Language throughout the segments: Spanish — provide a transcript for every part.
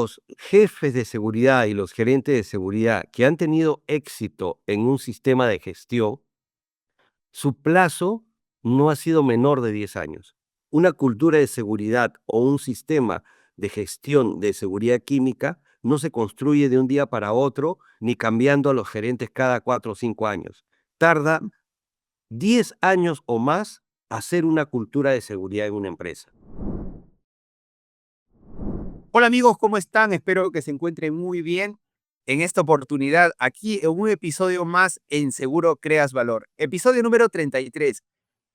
los jefes de seguridad y los gerentes de seguridad que han tenido éxito en un sistema de gestión, su plazo no ha sido menor de 10 años. Una cultura de seguridad o un sistema de gestión de seguridad química no se construye de un día para otro ni cambiando a los gerentes cada 4 o 5 años. Tarda 10 años o más hacer una cultura de seguridad en una empresa. Hola amigos, ¿cómo están? Espero que se encuentren muy bien. En esta oportunidad, aquí en un episodio más en Seguro Creas Valor. Episodio número 33.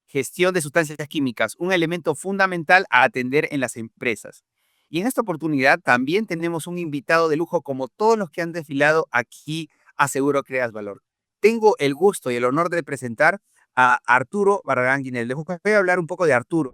Gestión de sustancias químicas, un elemento fundamental a atender en las empresas. Y en esta oportunidad también tenemos un invitado de lujo como todos los que han desfilado aquí a Seguro Creas Valor. Tengo el gusto y el honor de presentar a Arturo Barragán Guinel. Les voy a hablar un poco de Arturo.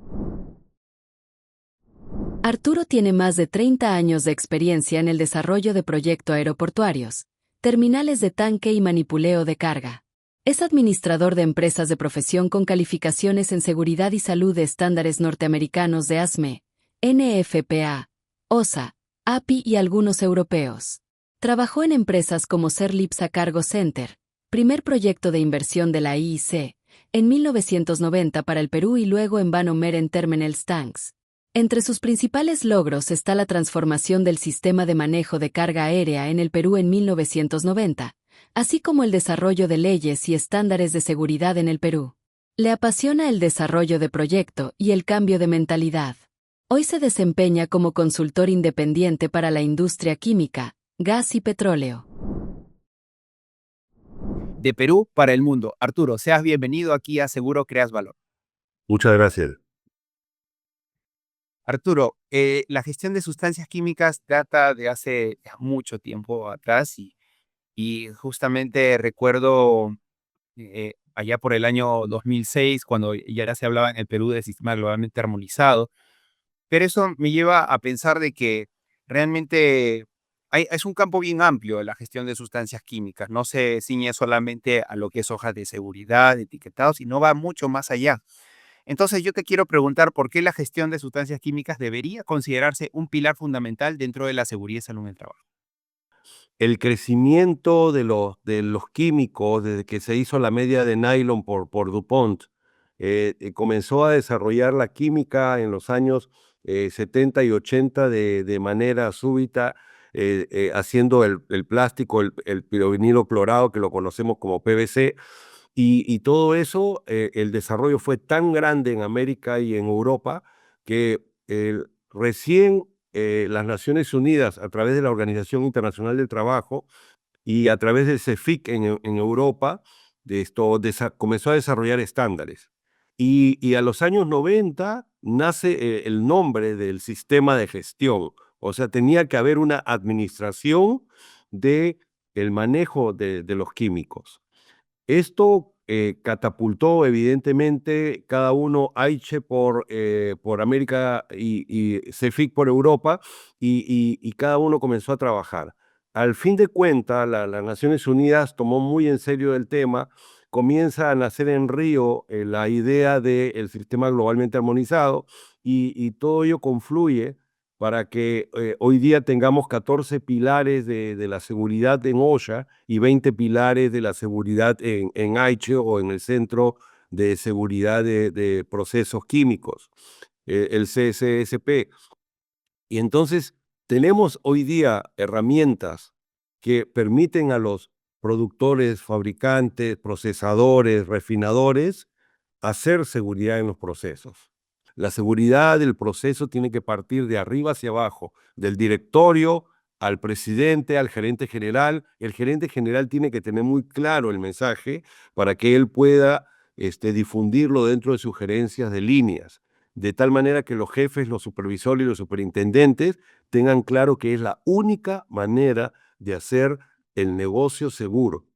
Arturo tiene más de 30 años de experiencia en el desarrollo de proyectos aeroportuarios, terminales de tanque y manipuleo de carga. Es administrador de empresas de profesión con calificaciones en seguridad y salud de estándares norteamericanos de ASME, NFPA, OSA, API y algunos europeos. Trabajó en empresas como Serlipsa Cargo Center, primer proyecto de inversión de la IIC, en 1990 para el Perú y luego en Vanomer Terminals Tanks. Entre sus principales logros está la transformación del sistema de manejo de carga aérea en el Perú en 1990, así como el desarrollo de leyes y estándares de seguridad en el Perú. Le apasiona el desarrollo de proyecto y el cambio de mentalidad. Hoy se desempeña como consultor independiente para la industria química, gas y petróleo. De Perú para el mundo. Arturo, seas bienvenido aquí a Seguro Creas Valor. Muchas gracias. Arturo, la gestión de sustancias químicas data de hace mucho tiempo atrás y justamente recuerdo allá por el año 2006, cuando ya se hablaba en el Perú del sistema globalmente armonizado, pero eso me lleva a pensar de que realmente es un campo bien amplio la gestión de sustancias químicas, no se ciñe solamente a lo que es hojas de seguridad, etiquetados, sino va mucho más allá. Entonces yo te quiero preguntar por qué la gestión de sustancias químicas debería considerarse un pilar fundamental dentro de la seguridad y salud en el trabajo. El crecimiento de los químicos, desde que se hizo la media de nylon por DuPont, comenzó a desarrollar la química en los años 70 y 80 de manera súbita, haciendo el plástico, el pirovinilo clorado, que lo conocemos como PVC, y todo eso, el desarrollo fue tan grande en América y en Europa que recién las Naciones Unidas, a través de la Organización Internacional del Trabajo y a través del CEFIC en Europa, comenzó a desarrollar estándares. Y a los años 90 nace el nombre del sistema de gestión. O sea, tenía que haber una administración del manejo de los químicos. Esto catapultó evidentemente cada uno, AICHE por América y CEFIC por Europa, y cada uno comenzó a trabajar. Al fin de cuentas, las Naciones Unidas tomó muy en serio el tema, comienza a nacer en Río la idea del sistema globalmente armonizado, y todo ello confluye para que hoy día tengamos 14 pilares de la seguridad en OSHA y 20 pilares de la seguridad en AICHE, o en el Centro de Seguridad de Procesos Químicos, el CSSP. Y entonces tenemos hoy día herramientas que permiten a los productores, fabricantes, procesadores, refinadores, hacer seguridad en los procesos. La seguridad del proceso tiene que partir de arriba hacia abajo, del directorio al presidente, al gerente general. El gerente general tiene que tener muy claro el mensaje para que él pueda difundirlo dentro de sus gerencias de líneas, de tal manera que los jefes, los supervisores y los superintendentes tengan claro que es la única manera de hacer el negocio seguro,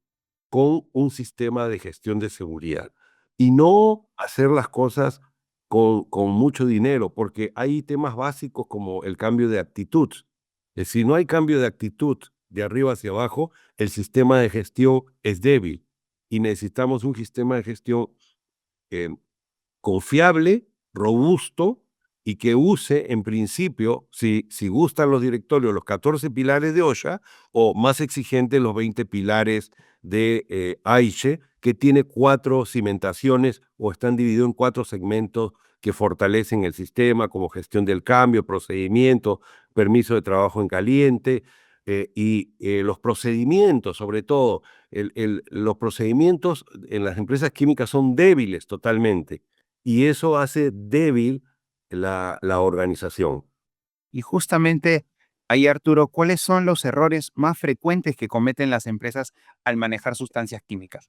con un sistema de gestión de seguridad. Y no hacer las cosas con mucho dinero, porque hay temas básicos como el cambio de actitud. Si no hay cambio de actitud de arriba hacia abajo, el sistema de gestión es débil, y necesitamos un sistema de gestión confiable, robusto y que use, en principio, si gustan los directorios, los 14 pilares de OSHA o más exigentes los 20 pilares de AICHE, que tiene 4 cimentaciones o están divididos en 4 segmentos que fortalecen el sistema, como gestión del cambio, procedimiento, permiso de trabajo en caliente los procedimientos, sobre todo. Los procedimientos en las empresas químicas son débiles totalmente y eso hace débil la organización. Y justamente ahí, Arturo, ¿cuáles son los errores más frecuentes que cometen las empresas al manejar sustancias químicas?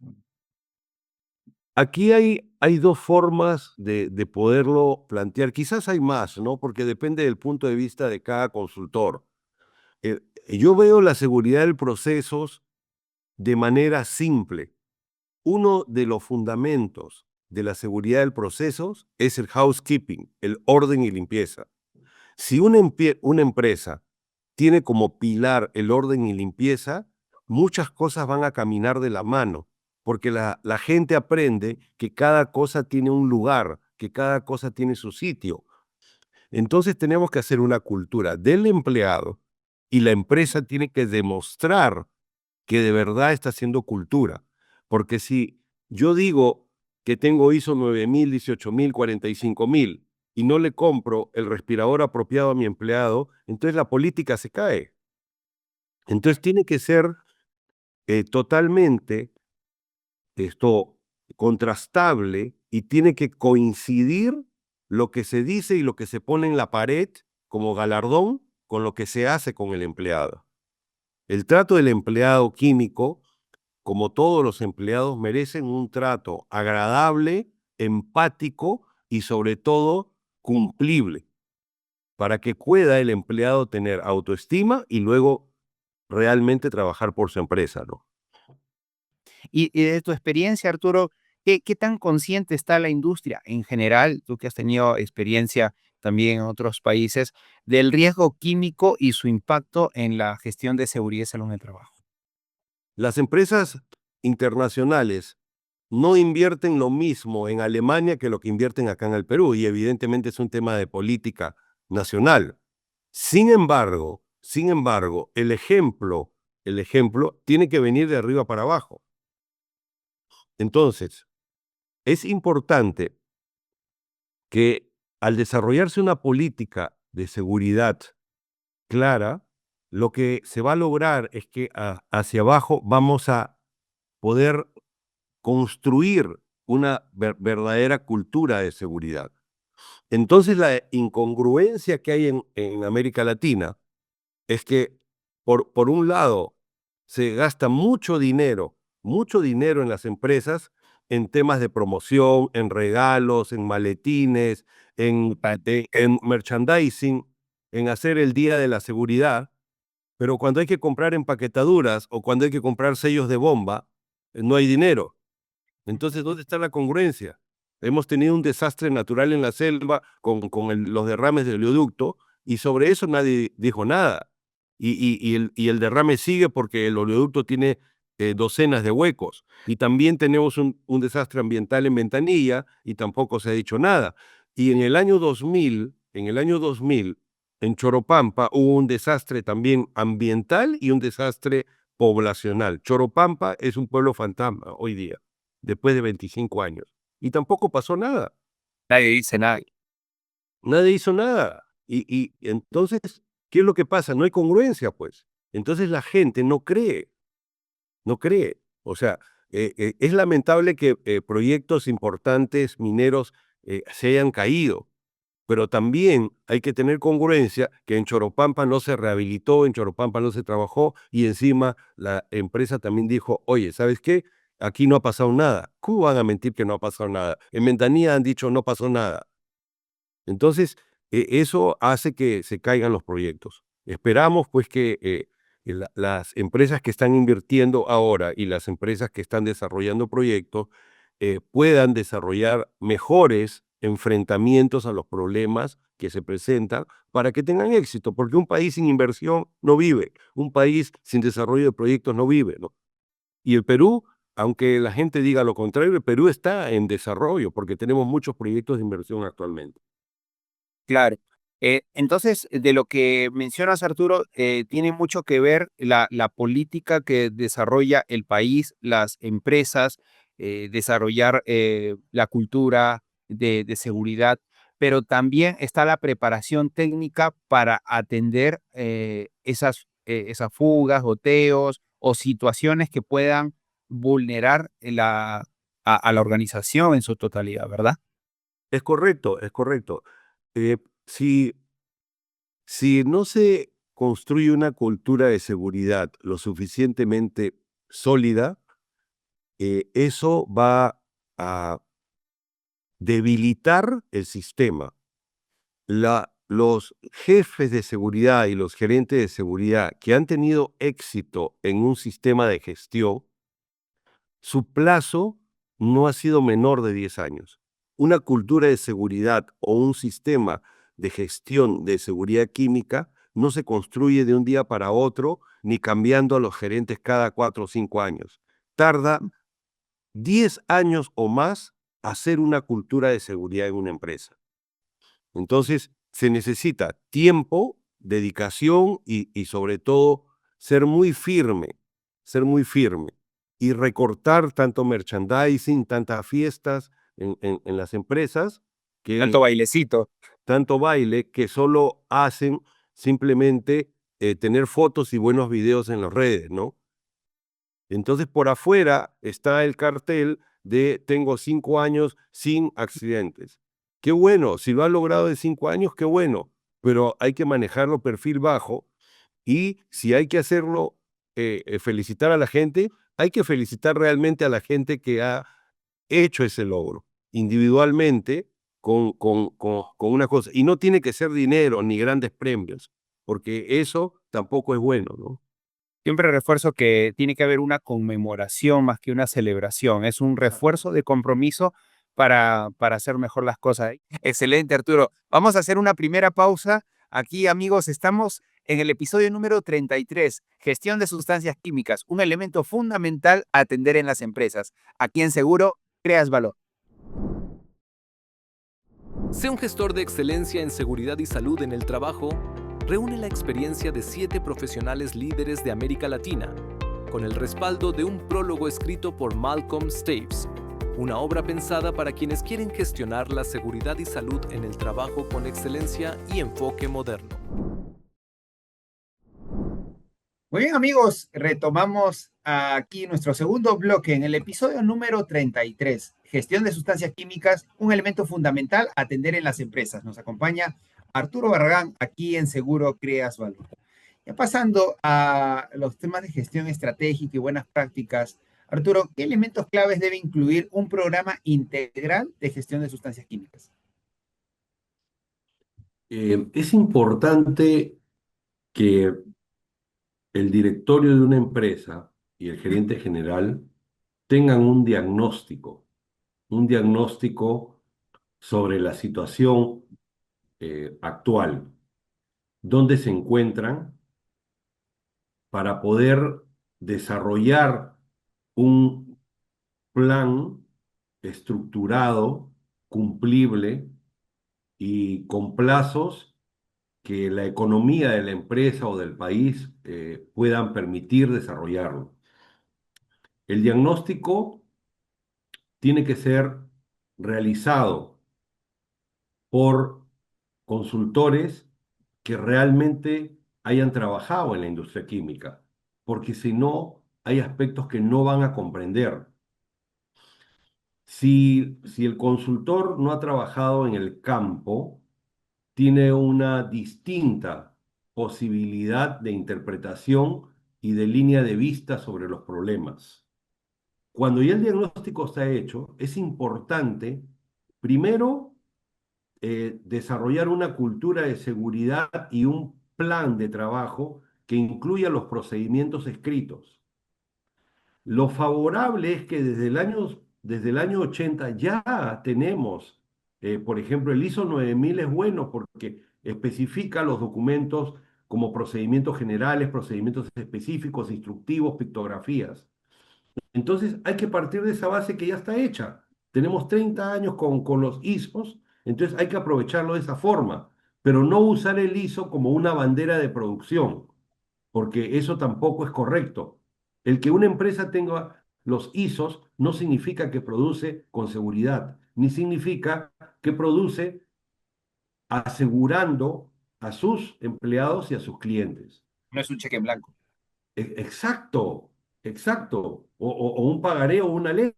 Aquí hay 2 formas de poderlo plantear. Quizás hay más, ¿no? Porque depende del punto de vista de cada consultor. Yo veo la seguridad de procesos de manera simple. Uno de los fundamentos de la seguridad del proceso es el housekeeping, el orden y limpieza. Si una empresa tiene como pilar el orden y limpieza, muchas cosas van a caminar de la mano, porque la gente aprende que cada cosa tiene un lugar, que cada cosa tiene su sitio. Entonces tenemos que hacer una cultura del empleado y la empresa tiene que demostrar que de verdad está haciendo cultura. Porque si yo digo que tengo ISO 9000, 18000, 45000 y no le compro el respirador apropiado a mi empleado, entonces la política se cae. Entonces tiene que ser totalmente esto contrastable y tiene que coincidir lo que se dice y lo que se pone en la pared como galardón con lo que se hace con el empleado. El trato del empleado químico, como todos los empleados, merecen un trato agradable, empático y sobre todo cumplible, para que pueda el empleado tener autoestima y luego realmente trabajar por su empresa, ¿no? Y de tu experiencia, Arturo, ¿qué tan consciente está la industria en general, tú que has tenido experiencia también en otros países, del riesgo químico y su impacto en la gestión de seguridad y salud en el trabajo? Las empresas internacionales no invierten lo mismo en Alemania que lo que invierten acá en el Perú, y evidentemente es un tema de política nacional. Sin embargo, el ejemplo tiene que venir de arriba para abajo. Entonces, es importante que al desarrollarse una política de seguridad clara, lo que se va a lograr es que hacia abajo vamos a poder construir una verdadera cultura de seguridad. Entonces, la incongruencia que hay en América Latina es que, por un lado, se gasta mucho dinero en las empresas en temas de promoción, en regalos, en maletines, en merchandising, en hacer el Día de la Seguridad, pero cuando hay que comprar empaquetaduras o cuando hay que comprar sellos de bomba, no hay dinero. Entonces, ¿dónde está la congruencia? Hemos tenido un desastre natural en la selva con los derrames del oleoducto y sobre eso nadie dijo nada. Y el derrame sigue porque el oleoducto tiene docenas de huecos. Y también tenemos un desastre ambiental en Ventanilla y tampoco se ha dicho nada. Y en el año 2000, en Choropampa hubo un desastre también ambiental y un desastre poblacional. Choropampa es un pueblo fantasma hoy día después de 25 años. Y tampoco pasó nada. Nadie dice nada. Nadie hizo nada. Y entonces, ¿qué es lo que pasa? No hay congruencia, pues. Entonces la gente no cree, no cree. O sea, es lamentable que proyectos importantes mineros se hayan caído, pero también hay que tener congruencia que en Choropampa no se rehabilitó, en Choropampa no se trabajó y encima la empresa también dijo, oye, ¿sabes qué? Aquí no ha pasado nada. ¿Cómo van a mentir que no ha pasado nada? En Ventanilla han dicho no pasó nada. Entonces, eso hace que se caigan los proyectos. Esperamos pues que las empresas que están invirtiendo ahora y las empresas que están desarrollando proyectos puedan desarrollar mejores enfrentamientos a los problemas que se presentan para que tengan éxito, porque un país sin inversión no vive, un país sin desarrollo de proyectos no vive, ¿no? Y el Perú, aunque la gente diga lo contrario, el Perú está en desarrollo porque tenemos muchos proyectos de inversión actualmente. Claro. Entonces, de lo que mencionas, Arturo, tiene mucho que ver la política que desarrolla el país, las empresas, desarrollar la cultura de seguridad, pero también está la preparación técnica para atender esas fugas, goteos o situaciones que puedan vulnerar a la organización en su totalidad, ¿verdad? Es correcto, es correcto. Eh, si, si no se construye una cultura de seguridad lo suficientemente sólida, eso va a debilitar el sistema. Los jefes de seguridad y los gerentes de seguridad que han tenido éxito en un sistema de gestión, su plazo no ha sido menor de 10 años. Una cultura de seguridad o un sistema de gestión de seguridad química no se construye de un día para otro ni cambiando a los gerentes cada 4 o 5 años. Tarda 10 años o más hacer una cultura de seguridad en una empresa. Entonces, se necesita tiempo, dedicación y sobre todo ser muy firme y recortar tanto merchandising, tantas fiestas en las empresas, Tanto que bailecito. tanto baile, que solo hacen simplemente tener fotos y buenos videos en las redes, ¿no? Entonces, por afuera está el cartel de tengo 5 años sin accidentes. Qué bueno, si lo ha logrado de 5 años, qué bueno, pero hay que manejarlo perfil bajo y si hay que hacerlo, felicitar a la gente, hay que felicitar realmente a la gente que ha hecho ese logro, individualmente, con una cosa. Y no tiene que ser dinero ni grandes premios, porque eso tampoco es bueno, ¿no? Siempre refuerzo que tiene que haber una conmemoración más que una celebración. Es un refuerzo de compromiso para hacer mejor las cosas. Excelente, Arturo. Vamos a hacer una primera pausa. Aquí, amigos, estamos en el episodio número 33, gestión de sustancias químicas, un elemento fundamental a atender en las empresas. Aquí en Seguro, creas valor. Sé un gestor de excelencia en seguridad y salud en el trabajo. Reúne la experiencia de 7 profesionales líderes de América Latina, con el respaldo de un prólogo escrito por Malcolm Staves, una obra pensada para quienes quieren gestionar la seguridad y salud en el trabajo con excelencia y enfoque moderno. Muy bien, amigos, retomamos aquí nuestro segundo bloque en el episodio número 33, gestión de sustancias químicas, un elemento fundamental a atender en las empresas. Nos acompaña Arturo Barragán aquí en Seguro Creas Valor. Ya pasando a los temas de gestión estratégica y buenas prácticas, Arturo, ¿qué elementos claves debe incluir un programa integral de gestión de sustancias químicas? Es importante que el directorio de una empresa y el gerente general tengan un diagnóstico sobre la situación actual, dónde se encuentran para poder desarrollar un plan estructurado, cumplible y con plazos que la economía de la empresa o del país puedan permitir desarrollarlo. El diagnóstico tiene que ser realizado por consultores que realmente hayan trabajado en la industria química, porque si no, hay aspectos que no van a comprender. Si el consultor no ha trabajado en el campo, tiene una distinta posibilidad de interpretación y de línea de vista sobre los problemas. Cuando ya el diagnóstico está hecho, es importante, primero, desarrollar una cultura de seguridad y un plan de trabajo que incluya los procedimientos escritos. Lo favorable es que desde el año 80 ya tenemos, por ejemplo, el ISO 9000 es bueno porque especifica los documentos como procedimientos generales, procedimientos específicos, instructivos, pictografías. Entonces hay que partir de esa base que ya está hecha. Tenemos 30 años con los ISOs, entonces hay que aprovecharlo de esa forma. pero no usar el ISO como una bandera de producción, porque eso tampoco es correcto. El que una empresa tenga los ISOs no significa que produce con seguridad, ni significa que produce asegurando a sus empleados y a sus clientes. No es un cheque en blanco. Exacto, exacto. O un pagaré o una ley.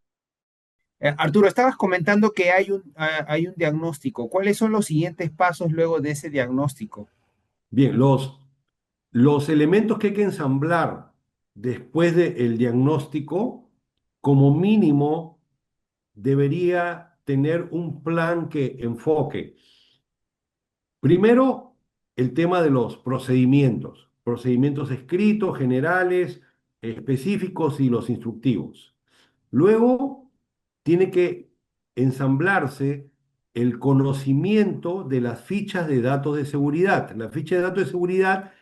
Arturo, estabas comentando que hay un diagnóstico. ¿Cuáles son los siguientes pasos luego de ese diagnóstico? Bien, los elementos que hay que ensamblar después del diagnóstico, como mínimo, debería tener un plan que enfoque. Primero, el tema de los procedimientos escritos, generales, específicos y los instructivos. Luego, tiene que ensamblarse el conocimiento de las fichas de datos de seguridad. La ficha de datos de seguridad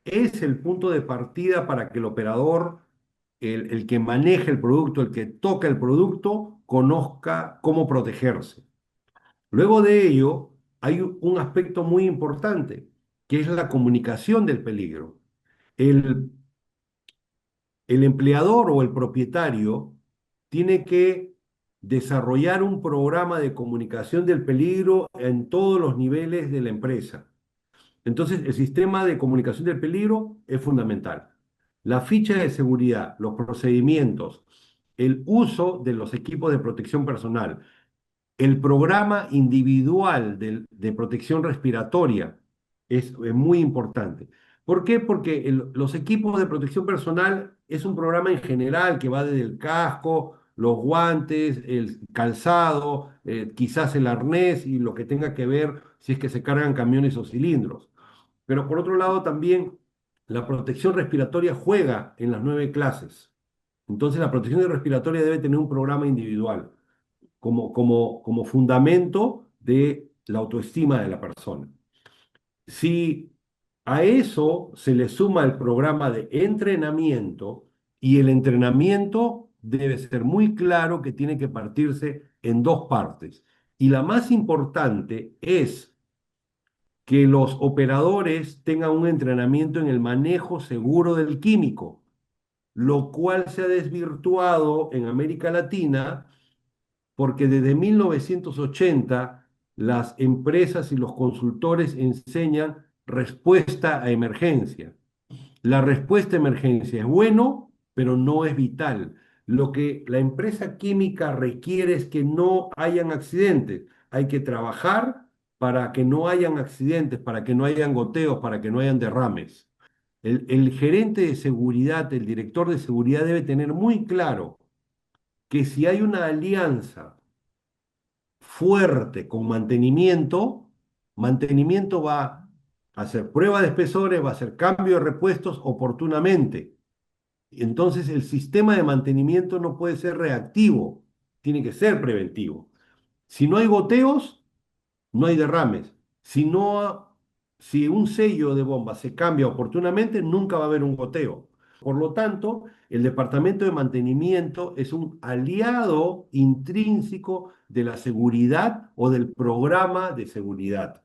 es el punto de partida para que el operador, el que maneja el producto, el que toca el producto, conozca cómo protegerse. Luego de ello, hay un aspecto muy importante, que es la comunicación del peligro. El, el empleador o el propietario tiene que desarrollar un programa de comunicación del peligro en todos los niveles de la empresa. Entonces, el sistema de comunicación del peligro es fundamental. La ficha de seguridad, los procedimientos, el uso de los equipos de protección personal, el programa individual de protección respiratoria es muy importante. ¿Por qué? Porque los equipos de protección personal es un programa en general que va desde el casco, los guantes, el calzado, quizás el arnés y lo que tenga que ver si es que se cargan camiones o cilindros. Pero por otro lado también la protección respiratoria juega en las 9 clases. Entonces la protección respiratoria debe tener un programa individual como fundamento de la autoestima de la persona. Si a eso se le suma el programa de entrenamiento, y el entrenamiento debe ser muy claro que tiene que partirse en dos partes. Y la más importante es que los operadores tengan un entrenamiento en el manejo seguro del químico, lo cual se ha desvirtuado en América Latina porque desde 1980 las empresas y los consultores enseñan respuesta a emergencia. La respuesta a emergencia es bueno, pero no es vital. Lo que la empresa química requiere es que no hayan accidentes. Hay que trabajar para que no hayan accidentes, para que no hayan goteos, para que no hayan derrames. El gerente de seguridad, el director de seguridad debe tener muy claro que si hay una alianza fuerte con mantenimiento, mantenimiento va a hacer prueba de espesores, va a hacer cambio de repuestos oportunamente. Entonces el sistema de mantenimiento no puede ser reactivo, tiene que ser preventivo. Si no hay goteos, no hay derrames. Si un sello de bomba se cambia oportunamente, nunca va a haber un goteo. Por lo tanto, el departamento de mantenimiento es un aliado intrínseco de la seguridad o del programa de seguridad.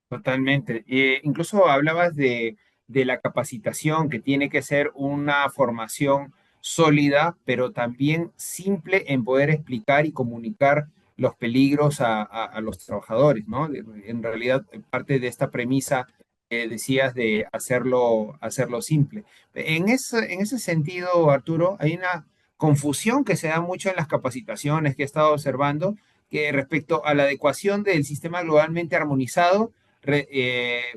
Totalmente. Incluso hablabas de la capacitación, que tiene que ser una formación sólida, pero también simple en poder explicar y comunicar los peligros a los trabajadores, ¿no? En realidad, parte de esta premisa que decías de hacerlo simple. En ese sentido, Arturo, hay una confusión que se da mucho en las capacitaciones que he estado observando, que respecto a la adecuación del sistema globalmente armonizado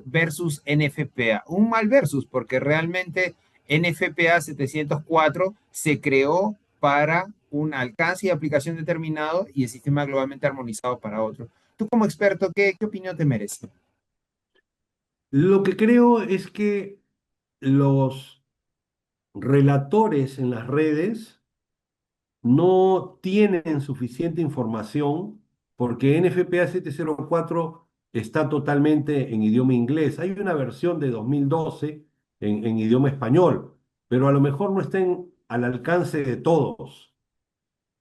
versus NFPA. Un mal versus, porque realmente NFPA 704 se creó para un alcance y aplicación determinado y el sistema globalmente armonizado para otro. Tú como experto, ¿qué opinión te merece? Lo que creo es que los relatores en las redes no tienen suficiente información porque NFPA 704 está totalmente en idioma inglés. Hay una versión de 2012 en idioma español, pero a lo mejor no estén al alcance de todos.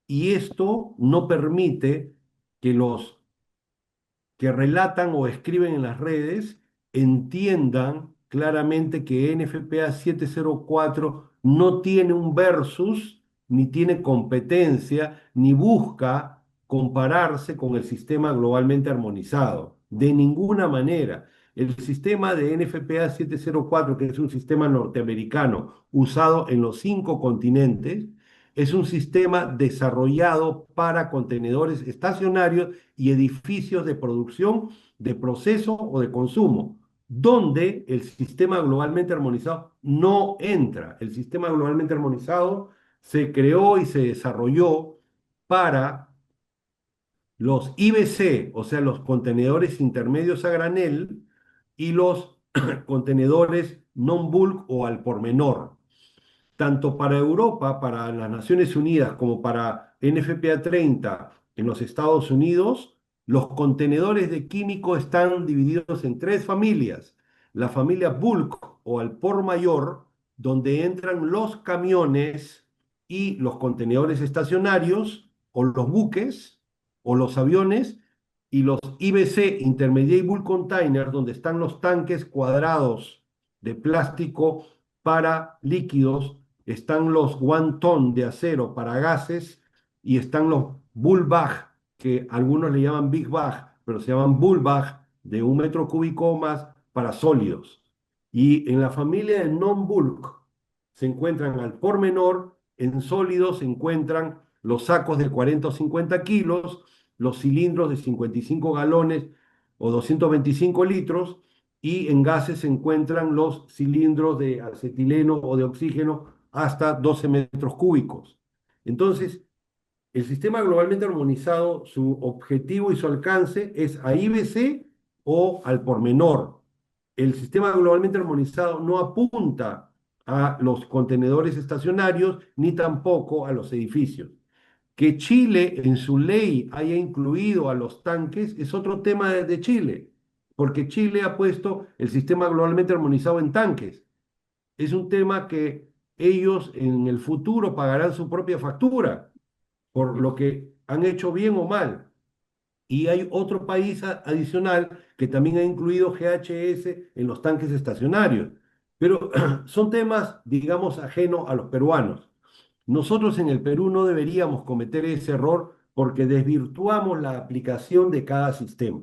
Y esto no permite que los que relatan o escriben en las redes entiendan claramente que NFPA 704 no tiene un versus, ni tiene competencia, ni busca compararse con el sistema globalmente armonizado. De ninguna manera. El sistema de NFPA 704, que es un sistema norteamericano usado en los 5 continentes, es un sistema desarrollado para contenedores estacionarios y edificios de producción, de proceso o de consumo, donde el sistema globalmente armonizado no entra. El sistema globalmente armonizado se creó y se desarrolló para los IBC, o sea, los contenedores intermedios a granel, y los contenedores non-bulk o al por menor. Tanto para Europa, para las Naciones Unidas, como para NFPA 30 en los Estados Unidos, los contenedores de químico están divididos en 3 familias. La familia bulk o al por mayor, donde entran los camiones y los contenedores estacionarios, o los buques, o los aviones, y los IBC, Intermediate Bulk Containers, donde están los tanques cuadrados de plástico para líquidos, están los one ton de acero para gases y están los bull bag, que algunos le llaman big bag, pero se llaman bull bag de 1 metro cúbico o más para sólidos. Y en la familia de non-bulk se encuentran al por menor, en sólidos se encuentran los sacos de 40 o 50 kilos, los cilindros de 55 galones o 225 litros, y en gases se encuentran los cilindros de acetileno o de oxígeno hasta 12 metros cúbicos. Entonces, el sistema globalmente armonizado, su objetivo y su alcance es a IBC o al por menor. El sistema globalmente armonizado no apunta a los contenedores estacionarios ni tampoco a los edificios. Que Chile en su ley haya incluido a los tanques es otro tema de Chile, porque Chile ha puesto el sistema globalmente armonizado en tanques. Es un tema que ellos en el futuro pagarán su propia factura por lo que han hecho bien o mal. Y hay otro país adicional que también ha incluido GHS en los tanques estacionarios. Pero son temas, digamos, ajenos a los peruanos. Nosotros en el Perú no deberíamos cometer ese error porque desvirtuamos la aplicación de cada sistema.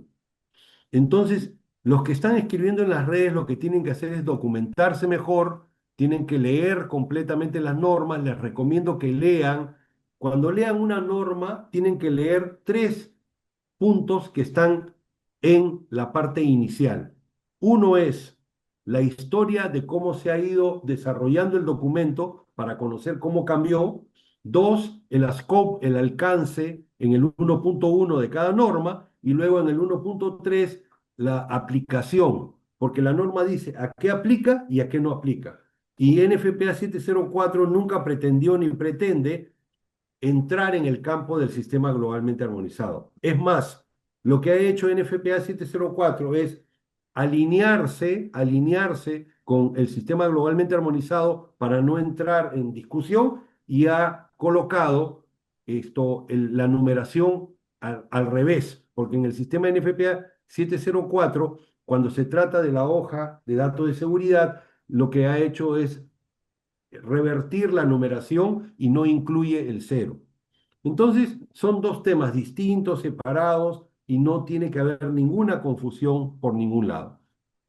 Entonces, los que están escribiendo en las redes lo que tienen que hacer es documentarse mejor, tienen que leer completamente las normas, les recomiendo que lean. Cuando lean una norma, tienen que leer 3 puntos que están en la parte inicial. Uno es la historia de cómo se ha ido desarrollando el documento para conocer cómo cambió. 2, el scope, el alcance en el 1.1 de cada norma, y luego en el 1.3 la aplicación, porque la norma dice a qué aplica y a qué no aplica. Y NFPA 704 nunca pretendió ni pretende entrar en el campo del sistema globalmente armonizado. Es más, lo que ha hecho NFPA 704 es alinearse con el sistema globalmente armonizado para no entrar en discusión, y ha colocado la numeración al revés, porque en el sistema NFPA 704, cuando se trata de la hoja de datos de seguridad, lo que ha hecho es revertir la numeración y no incluye el 0. Entonces, son 2 temas distintos, separados, y no tiene que haber ninguna confusión por ningún lado.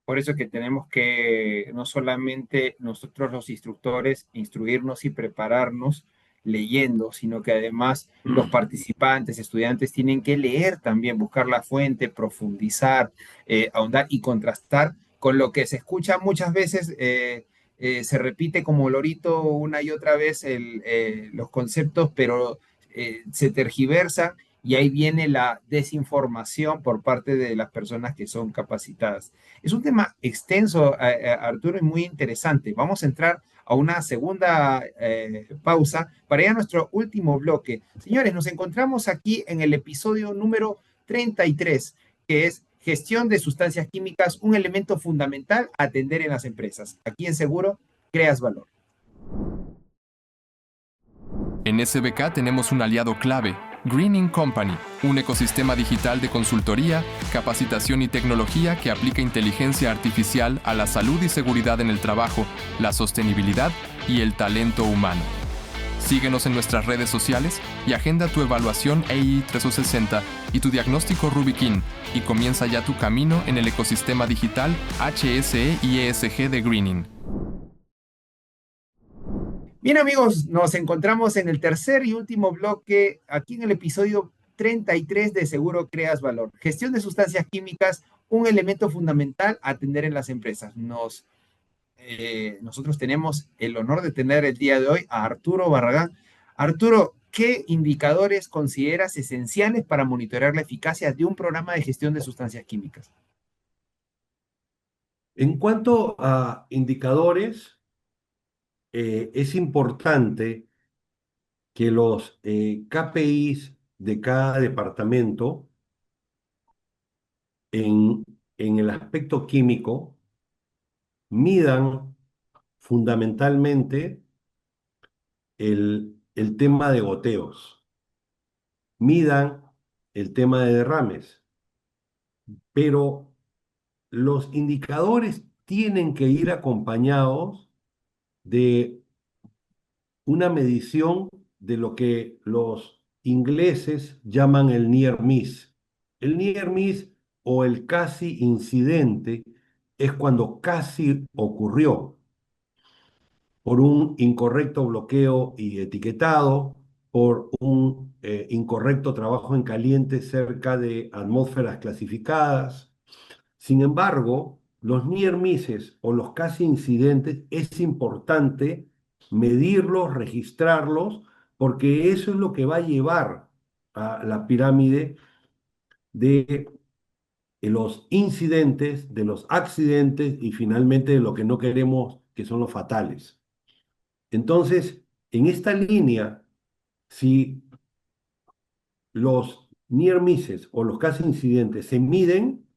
Por eso que tenemos que no solamente nosotros los instructores instruirnos y prepararnos leyendo, sino que además los participantes, estudiantes, tienen que leer también, buscar la fuente, profundizar, ahondar y contrastar con lo que se escucha muchas veces. Se repite como lorito una y otra vez los conceptos, pero se tergiversa, y ahí viene la desinformación por parte de las personas que son capacitadas. Es un tema extenso, Arturo, y muy interesante. Vamos a entrar a una segunda pausa para ir a nuestro último bloque. Señores, nos encontramos aquí en el episodio número 33, que es gestión de sustancias químicas, un elemento fundamental a atender en las empresas. Aquí en Seguro, creas valor. En SBK tenemos un aliado clave, Greening Company, un ecosistema digital de consultoría, capacitación y tecnología que aplica inteligencia artificial a la salud y seguridad en el trabajo, la sostenibilidad y el talento humano. Síguenos en nuestras redes sociales y agenda tu evaluación AE 360 y tu diagnóstico Rubikin y comienza ya tu camino en el ecosistema digital HSE y ESG de Greening. Bien amigos, nos encontramos en el tercer y último bloque, aquí en el episodio 33 de Seguro Creas Valor. Gestión de sustancias químicas, un elemento fundamental a atender en las empresas. Nosotros tenemos el honor de tener el día de hoy a Arturo Barragán. Arturo, ¿qué indicadores consideras esenciales para monitorear la eficacia de un programa de gestión de sustancias químicas? En cuanto a indicadores, es importante que los KPIs de cada departamento en el aspecto químico midan fundamentalmente el tema de goteos, midan el tema de derrames, pero los indicadores tienen que ir acompañados de una medición de lo que los ingleses llaman el near miss. El near miss o el casi incidente es cuando casi ocurrió por un incorrecto bloqueo y etiquetado, por un incorrecto trabajo en caliente cerca de atmósferas clasificadas. Sin embargo, los near misses o los casi incidentes es importante medirlos, registrarlos, porque eso es lo que va a llevar a la pirámide de los incidentes, de los accidentes y finalmente de lo que no queremos, que son los fatales. Entonces, en esta línea, si los near misses o los casi incidentes se miden,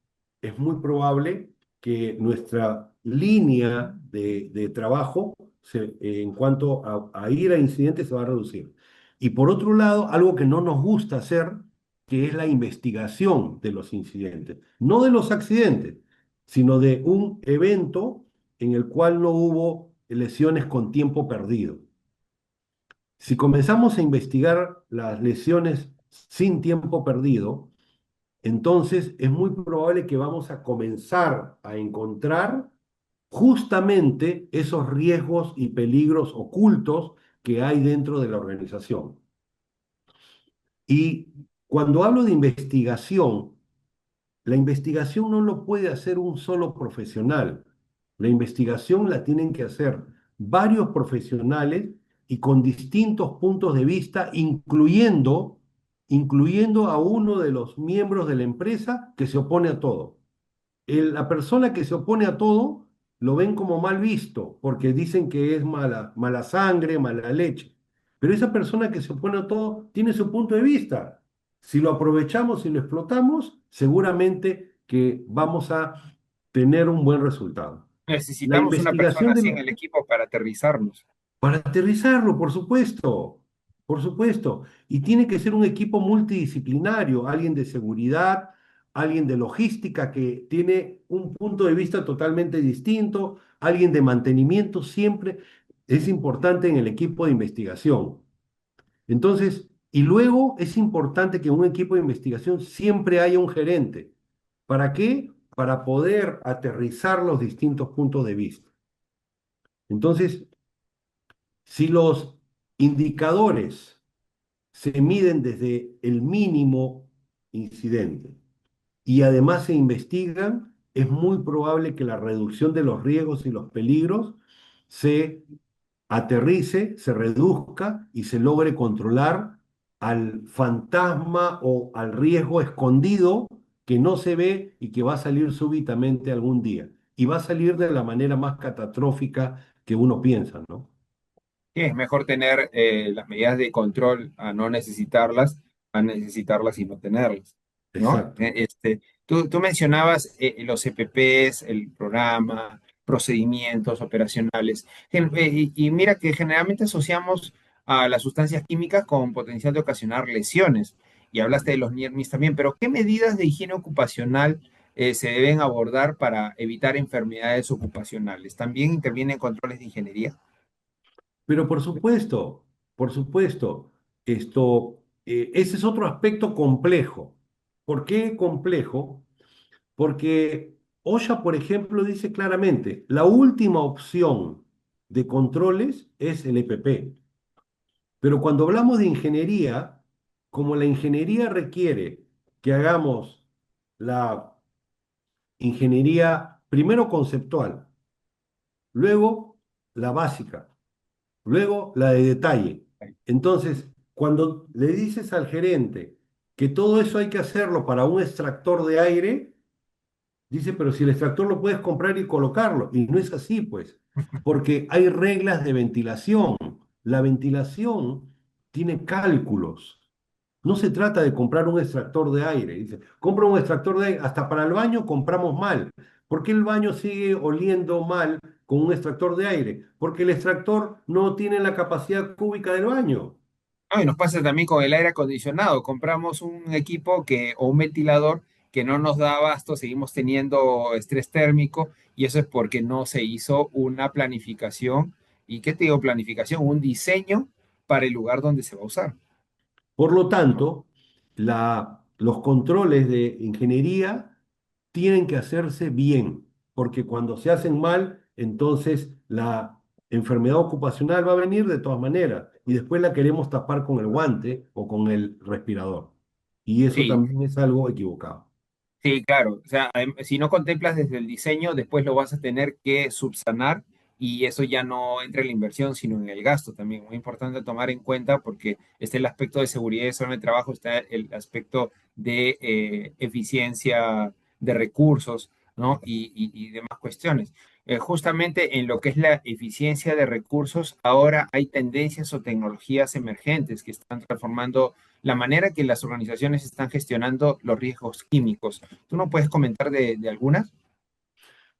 es muy probable que nuestra línea de trabajo en cuanto a ir a incidentes se va a reducir. Y por otro lado, algo que no nos gusta hacer, que es la investigación de los incidentes, no de los accidentes, sino de un evento en el cual no hubo lesiones con tiempo perdido. Si comenzamos a investigar las lesiones sin tiempo perdido, entonces es muy probable que vamos a comenzar a encontrar justamente esos riesgos y peligros ocultos que hay dentro de la organización. Y cuando hablo de investigación, la investigación no lo puede hacer un solo profesional. La investigación la tienen que hacer varios profesionales y con distintos puntos de vista, incluyendo a uno de los miembros de la empresa que se opone a todo. La persona que se opone a todo lo ven como mal visto, porque dicen que es mala sangre, mala leche. Pero esa persona que se opone a todo tiene su punto de vista. Si lo aprovechamos y lo explotamos, seguramente que vamos a tener un buen resultado. La Necesitamos una persona investigación así en el equipo para aterrizarnos. para aterrizarlo, por supuesto, por supuesto. Y tiene que ser un equipo multidisciplinario, alguien de seguridad, alguien de logística que tiene un punto de vista totalmente distinto, alguien de mantenimiento, siempre es importante en el equipo de investigación. Entonces, y luego es importante que en un equipo de investigación siempre haya un gerente. ¿Para qué? Para poder aterrizar los distintos puntos de vista. Entonces, si los indicadores se miden desde el mínimo incidente y además se investigan, es muy probable que la reducción de los riesgos y los peligros se aterrice, se reduzca y se logre controlar al fantasma o al riesgo escondido que no se ve y que va a salir súbitamente algún día. Y va a salir de la manera más catastrófica que uno piensa, ¿no? Sí, es mejor tener las medidas de control a no necesitarlas, a necesitarlas y no tenerlas, ¿no? Exacto. Tú mencionabas los EPPs, el programa, procedimientos operacionales, y mira que generalmente asociamos a las sustancias químicas con potencial de ocasionar lesiones. Y hablaste de los NIRMIS también, pero ¿qué medidas de higiene ocupacional se deben abordar para evitar enfermedades ocupacionales? ¿También intervienen controles de ingeniería? Pero por supuesto, ese es otro aspecto complejo. ¿Por qué complejo? Porque OSHA, por ejemplo, dice claramente, la última opción de controles es el EPP. Pero cuando hablamos de ingeniería, como la ingeniería requiere que hagamos la ingeniería primero conceptual, luego la básica, luego la de detalle. Entonces, cuando le dices al gerente que todo eso hay que hacerlo para un extractor de aire, dice, pero si el extractor lo puedes comprar y colocarlo. Y no es así, pues, porque hay reglas de ventilación. La ventilación tiene cálculos. No se trata de comprar un extractor de aire. Dice, compra un extractor de aire. Hasta para el baño compramos mal. ¿Por qué el baño sigue oliendo mal con un extractor de aire? Porque el extractor no tiene la capacidad cúbica del baño. Ah, y nos pasa también con el aire acondicionado. Compramos un equipo o un ventilador que no nos da abasto, seguimos teniendo estrés térmico y eso es porque no se hizo una planificación. ¿Y qué te digo planificación? Un diseño para el lugar donde se va a usar. Por lo tanto, los controles de ingeniería tienen que hacerse bien, porque cuando se hacen mal, entonces la enfermedad ocupacional va a venir de todas maneras y después la queremos tapar con el guante o con el respirador. Y eso Sí, también es algo equivocado. sí, claro. O sea, si no contemplas desde el diseño, después lo vas a tener que subsanar y eso ya no entra en la inversión, sino en el gasto también. Muy importante tomar en cuenta porque está el aspecto de seguridad y salud en el trabajo, está el aspecto de eficiencia de recursos, ¿no? Y demás cuestiones. Justamente en lo que es la eficiencia de recursos, ahora hay tendencias o tecnologías emergentes que están transformando la manera que las organizaciones están gestionando los riesgos químicos. ¿Tú no puedes comentar de algunas?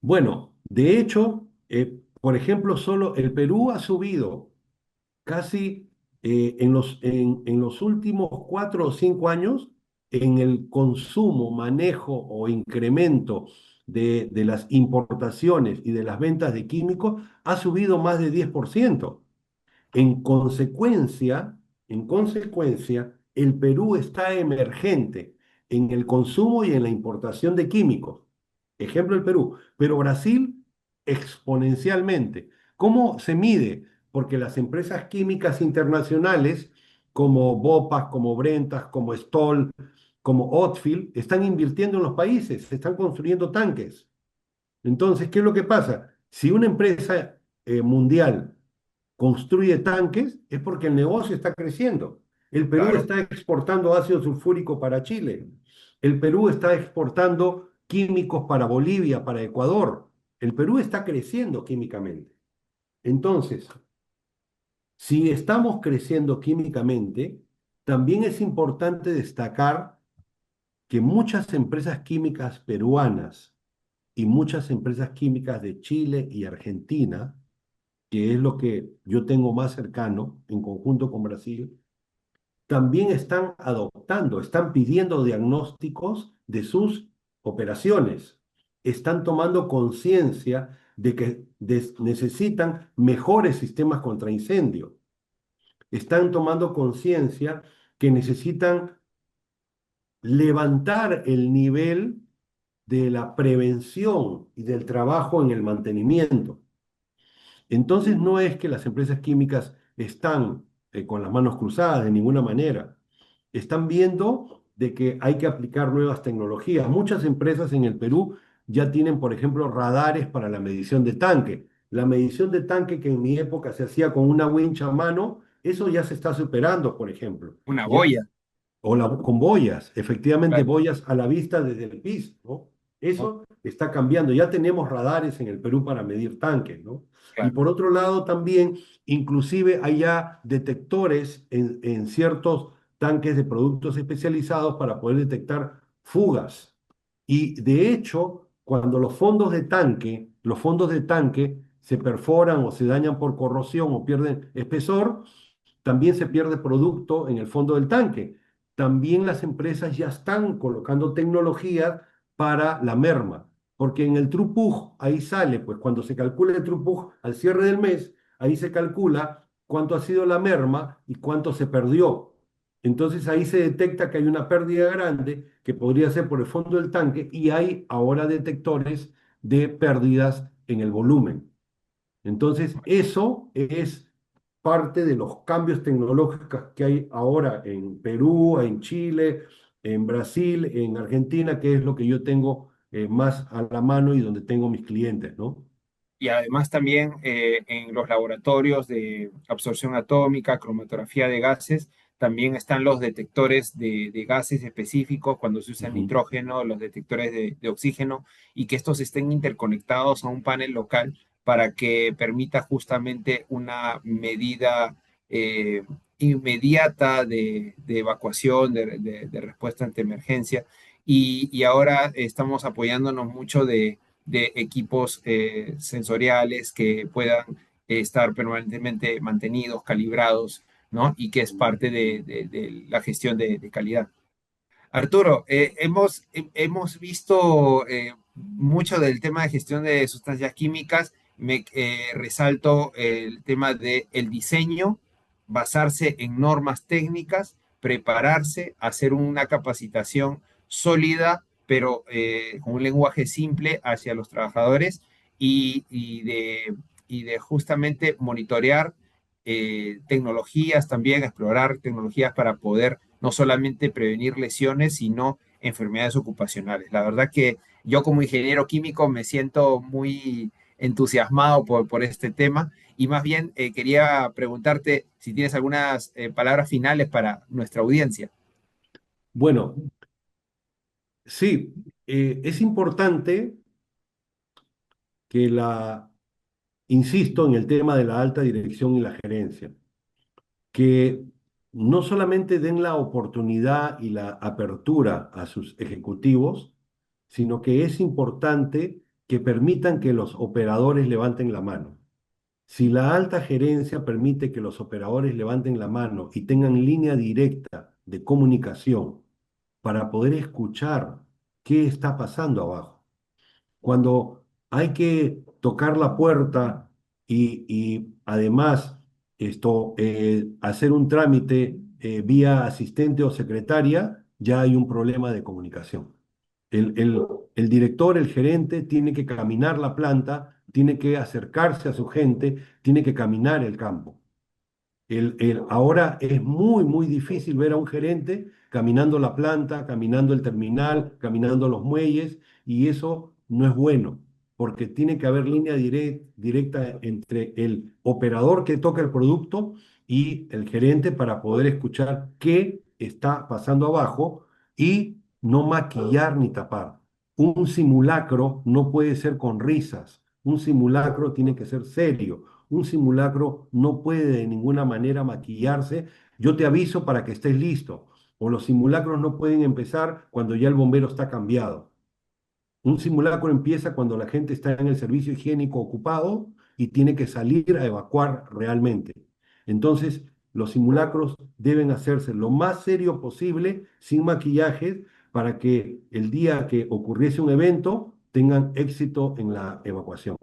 Bueno, de hecho, por ejemplo, solo el Perú ha subido casi en los últimos 4 o 5 años en el consumo, manejo o incremento de las importaciones y de las ventas de químicos ha subido más de 10%. En consecuencia, en consecuencia, el Perú está emergente en el consumo y en la importación de químicos. Ejemplo el Perú, pero Brasil exponencialmente. ¿Cómo se mide? Porque las empresas químicas internacionales como Bopas, como Brentas, como Stoll, como Otfield, están invirtiendo en los países, están construyendo tanques. Entonces, ¿qué es lo que pasa? Si una empresa mundial construye tanques, es porque el negocio está creciendo. El Perú Claro. está exportando ácido sulfúrico para Chile. El Perú está exportando químicos para Bolivia, para Ecuador. El Perú está creciendo químicamente. Entonces, si estamos creciendo químicamente, también es importante destacar que muchas empresas químicas peruanas y muchas empresas químicas de Chile y Argentina, que es lo que yo tengo más cercano en conjunto con Brasil, también están adoptando, están pidiendo diagnósticos de sus operaciones, están tomando conciencia de que necesitan mejores sistemas contra incendio, están tomando conciencia que necesitan levantar el nivel de la prevención y del trabajo en el mantenimiento. Entonces no es que las empresas químicas están con las manos cruzadas de ninguna manera. Están viendo de que hay que aplicar nuevas tecnologías. Muchas empresas en el Perú ya tienen, por ejemplo, radares para la medición de tanque. La medición de tanque que en mi época se hacía con una wincha a mano, eso ya se está superando, por ejemplo. Una Ya boya. o con boyas, efectivamente Claro, boyas a la vista desde el piso, ¿no? ¿no? Eso está cambiando. Ya tenemos radares en el Perú para medir tanques, ¿no? Y Claro. por otro lado también, inclusive hay ya detectores en ciertos tanques de productos especializados para poder detectar fugas. Y de hecho, cuando los fondos de tanque se perforan o se dañan por corrosión o pierden espesor, también se pierde producto en el fondo del tanque. También las empresas ya están colocando tecnologías para la merma, porque en el True ahí sale, pues cuando se calcula el True al cierre del mes, ahí se calcula cuánto ha sido la merma y cuánto se perdió. Entonces ahí se detecta que hay una pérdida grande que podría ser por el fondo del tanque y hay ahora detectores de pérdidas en el volumen. Entonces eso es parte de los cambios tecnológicos que hay ahora en Perú, en Chile, en Brasil, en Argentina, que es lo que yo tengo más a la mano y donde tengo mis clientes, ¿no? Y además también en los laboratorios de absorción atómica, cromatografía de gases, también están los detectores de gases específicos cuando se usa Ujú. nitrógeno, los detectores de oxígeno, y que estos estén interconectados a un panel local para que permita justamente una medida eh, inmediata de evacuación, de respuesta ante emergencia. Y ahora estamos apoyándonos mucho de equipos sensoriales que puedan estar permanentemente mantenidos, calibrados, ¿no? Y que es parte de la gestión de calidad. Arturo, hemos visto mucho del tema de gestión de sustancias químicas. Me resalto el tema del diseño, basarse en normas técnicas, prepararse, hacer una capacitación sólida, pero con un lenguaje simple hacia los trabajadores y de justamente monitorear tecnologías también, explorar tecnologías para poder no solamente prevenir lesiones, sino enfermedades ocupacionales. La verdad que yo como ingeniero químico me siento muy entusiasmado por este tema y más bien quería preguntarte si tienes algunas palabras finales para nuestra audiencia. Bueno, sí, es importante que insisto en el tema de la alta dirección y la gerencia, que no solamente den la oportunidad y la apertura a sus ejecutivos, sino que es importante que permitan que los operadores levanten la mano. Si la alta gerencia permite que los operadores levanten la mano y tengan línea directa de comunicación para poder escuchar qué está pasando abajo, cuando hay que tocar la puerta y además hacer un trámite vía asistente o secretaria, ya hay un problema de comunicación. El director, el gerente, tiene que caminar la planta, tiene que acercarse a su gente, tiene que caminar el campo. Ahora es muy, muy difícil ver a un gerente caminando la planta, caminando el terminal, caminando los muelles, y eso no es bueno, porque tiene que haber línea directa entre el operador que toca el producto y el gerente para poder escuchar qué está pasando abajo y no maquillar ni tapar. Un simulacro no puede ser con risas, un simulacro tiene que ser serio. Un simulacro no puede de ninguna manera maquillarse. Yo te aviso para que estés listo. O los simulacros no pueden empezar cuando ya el bombero está cambiado. Un simulacro empieza cuando la gente está en el servicio higiénico ocupado y tiene que salir a evacuar realmente. Entonces, los simulacros deben hacerse lo más serio posible, sin maquillajes, para que el día que ocurriese un evento tengan éxito en la evacuación.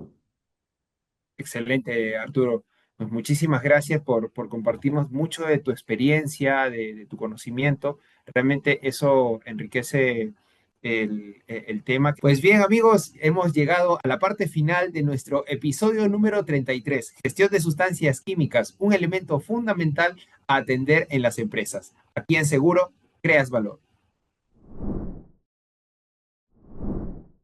Excelente, Arturo. Pues muchísimas gracias por compartirnos mucho de tu experiencia, de tu conocimiento. Realmente eso enriquece el tema. Pues bien, amigos, hemos llegado a la parte final de nuestro episodio número 33, gestión de sustancias químicas, un elemento fundamental a atender en las empresas. Aquí en Seguro, creas valor.